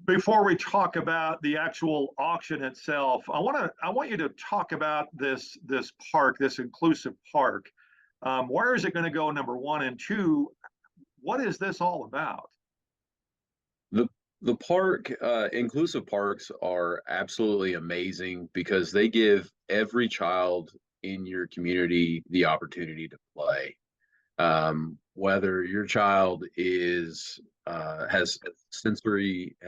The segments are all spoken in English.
Before we talk about the actual auction itself, I want you to talk about this park, this inclusive park. Where is it going to go? Number one, and two, what is this all about? The the park, inclusive parks are absolutely amazing because they give every child in your community the opportunity to play. Whether your child is has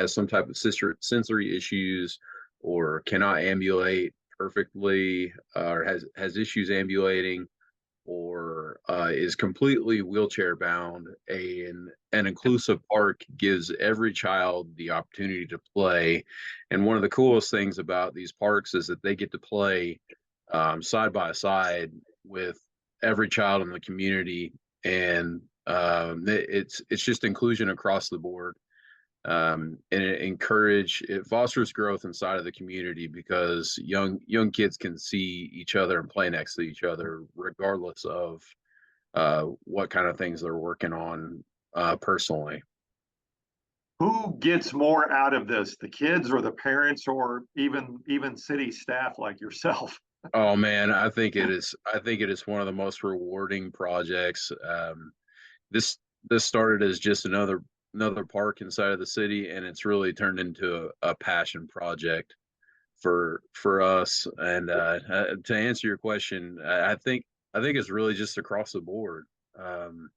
some type of sensory issues or cannot ambulate perfectly, or has issues ambulating, or is completely wheelchair bound, an inclusive park gives every child the opportunity to play. And one of the coolest things about these parks is that they get to play side by side with every child in the community, and it's just inclusion across the board. And it fosters growth inside of the community because young kids can see each other and play next to each other regardless of what kind of things they're working on personally. Who gets more out of this, the kids or the parents, or even city staff like yourself? Oh man, I think it is one of the most rewarding projects. This this started as just another park inside of the city, and it's really turned into a passion project for us. And to answer your question, I think it's really just across the board. Um,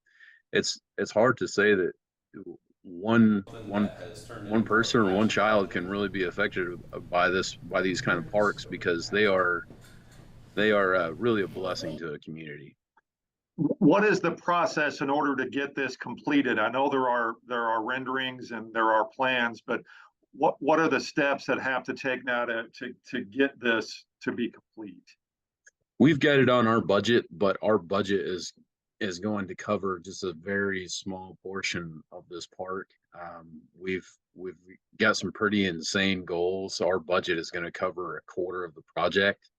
it's hard to say that one Something one that has turned one into a person or one passion child can project. really be affected by these kind of parks because they are really a blessing to a community. What is the process in order to get this completed? I know there are renderings and there are plans, but what are the steps that have to take now to get this to be complete? We've got it on our budget, but our budget is going to cover just a very small portion of this park. We've got some pretty insane goals. Our budget is going to cover a quarter of the project.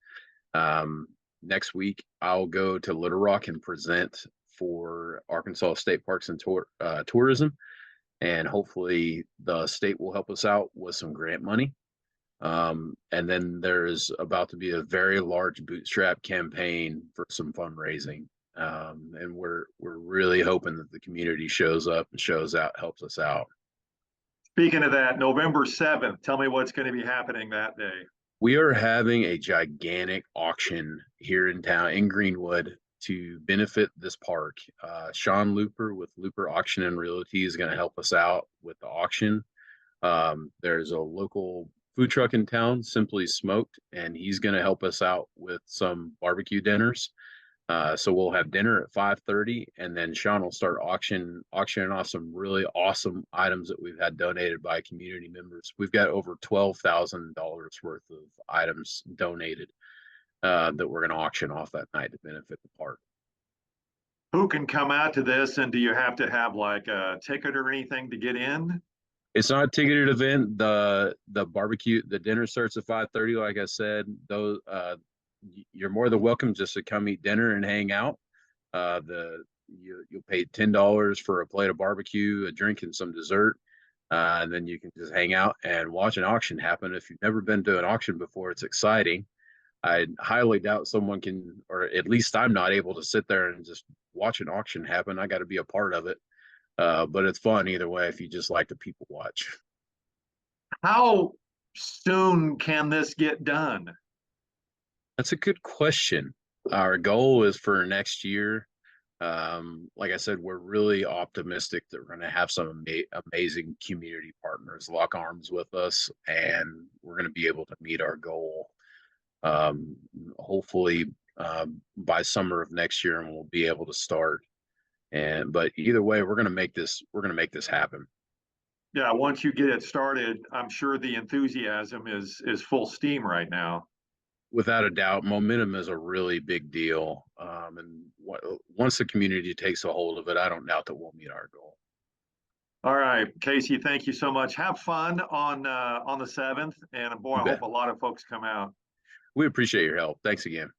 Um, Next week, I'll go to Little Rock and present for Arkansas State Parks and Tourism, and hopefully the state will help us out with some grant money. And then there's about to be a very large bootstrap campaign for some fundraising. And we're really hoping that the community shows up and shows out, helps us out. Speaking of that, November 7th, tell me what's going to be happening that day. We are having a gigantic auction here in town in Greenwood to benefit this park. Sean Looper with Looper Auction and Realty is going to help us out with the auction. There's a local food truck in town, Simply Smoked, and he's going to help us out with some barbecue dinners. So we'll have dinner at 5:30, and then Sean will start auctioning off some really awesome items that we've had donated by community members. We've got over $12,000 worth of items donated that we're going to auction off that night to benefit the park. Who can come out to this, and do you have to have like a ticket or anything to get in? It's not a ticketed event. The dinner starts at 5:30. Like I said, those you're more than welcome just to come eat dinner and hang out. You'll pay $10 for a plate of barbecue, a drink, and some dessert, and then you can just hang out and watch an auction happen. If you've never been to an auction before, it's exciting. I highly doubt someone can, or at least I'm not able to sit there and just watch an auction happen. I got to be a part of it. But it's fun either way if you just like to people watch. How soon can this get done? That's a good question. Our goal is for next year. Like I said, we're really optimistic that we're going to have some amazing community partners lock arms with us, and we're going to be able to meet our goal. Hopefully by summer of next year, and we'll be able to start. But either way, we're going to make this happen. Yeah, once you get it started, I'm sure the enthusiasm is full steam right now. Without a doubt, momentum is a really big deal. And once the community takes a hold of it, I don't doubt that we'll meet our goal. All right, Casey, thank you so much. Have fun on the 7th, and boy, I hope a lot of folks come out. We appreciate your help. Thanks again.